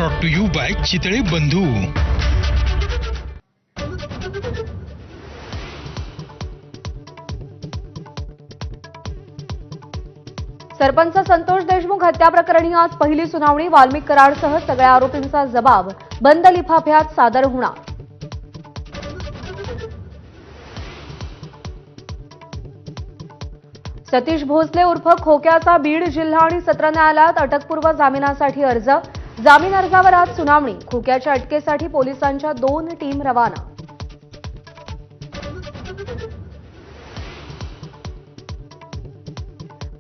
Brought to you by Chitale Bandhu. Sarpanch Santosh Deshmukh हत्या प्रकरणी आज पहिली सुनावणी। वाल्मिक कराडसह सगळ्या आरोपींचा जबाब बंद लिफाफ्यात सादर होणार। सतीश भोसले उर्फ खोक्याचा बीड जिल्हा आणि सत्र न्यायालयात अटकपूर्व जामिनासाठी अर्ज। जामीन अर्जावर आज सुनावणी। खोक्याच्या अटकेसाठी पोलिसांच्या 2 टीम रवाना।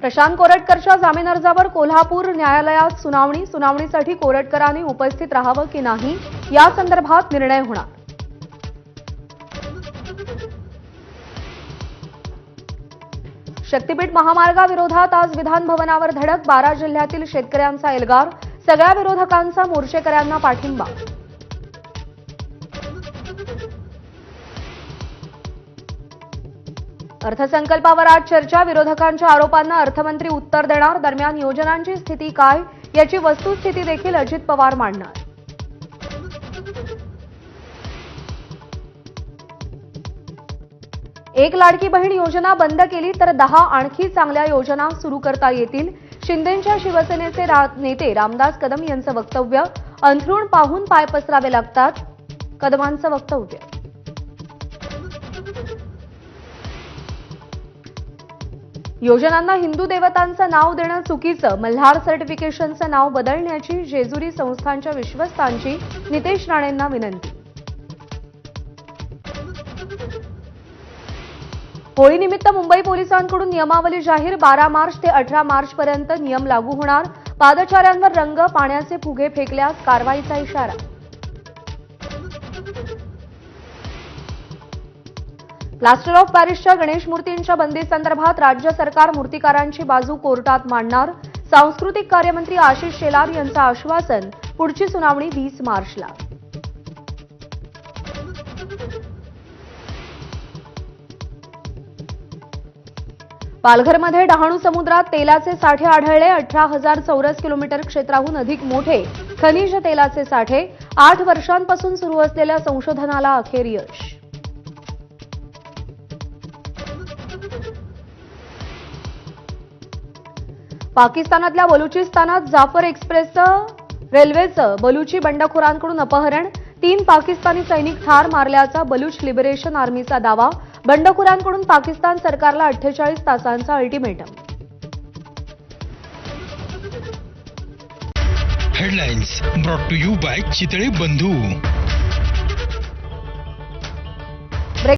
प्रशांत कोरटकरच्या जामीन अर्जावर कोल्हापूर न्यायालयात सुनावणी। सुनावणीसाठी कोरटकरांनी उपस्थित राहावं की नाही या संदर्भात निर्णय होणार। शक्तीपीठ महामार्गाविरोधात आज विधान भवनावर धडक। 12 जिल्ह्यातील शेतकऱ्यांचा एल्गार। सगळ्या विरोधकांचा मोर्चेकऱ्यांना पाठिंबा। अर्थसंकल्पावर आज चर्चा। विरोधकांच्या आरोपांना अर्थमंत्री उत्तर देणार। दरम्यान योजनांची स्थिती काय याची वस्तुस्थिती देखील अजित पवार मांडणार। एक लाडकी बहीण योजना बंद केली तर 10 आणखी चांगल्या योजना सुरू करता येतील। शिंदेंच्या शिवसेनेचे नेते रामदास कदम यांचं वक्तव्य। अंथरूण पाहून पाय पसरावे लागतात, कदमांचं वक्तव्य। योजनांना हिंदू देवतांचं नाव देणं चुकीचं। मल्हार सर्टिफिकेशनचं नाव बदलण्याची जेजुरी संस्थांच्या विश्वस्तांची नितेश राणेंना विनंती। होळीनिमित्त मुंबई पोलिसांकडून नियमावली जाहीर। 12 मार्च ते 18 मार्चपर्यंत नियम लागू होणार। पादचाऱ्यांवर रंग, पाण्याचे फुगे फेकल्यास कारवाईचा इशारा। प्लास्टर ऑफ पॅरिसच्या गणेश मूर्तींच्या बंदीसंदर्भात राज्य सरकार मूर्तिकारांची बाजू कोर्टात मांडणार। सांस्कृतिक कार्यमंत्री आशिष शेलार यांचं आश्वासन। पुढची सुनावणी 20 मार्चला। पालघरमध्ये डहाणू समुद्रात तेलाचे साठे आढळले। 18,000 चौरस किलोमीटर क्षेत्राहून अधिक मोठे खनिज तेलाचे साठे। 8 वर्षांपासून सुरू असलेल्या संशोधनाला अखेर यश। पाकिस्तानातल्या बलुचिस्तानात जाफर एक्सप्रेसचं रेल्वेचं बलुची बंडखोरांकडून अपहरण। 3 पाकिस्तानी सैनिक ठार मारल्याचा बलुच लिबरेशन आर्मीचा दावा। बंडखोरांकडून पाकिस्तान सरकारला 48 तासांचा ultimatum. Headlines brought to you by Chitale बंधू।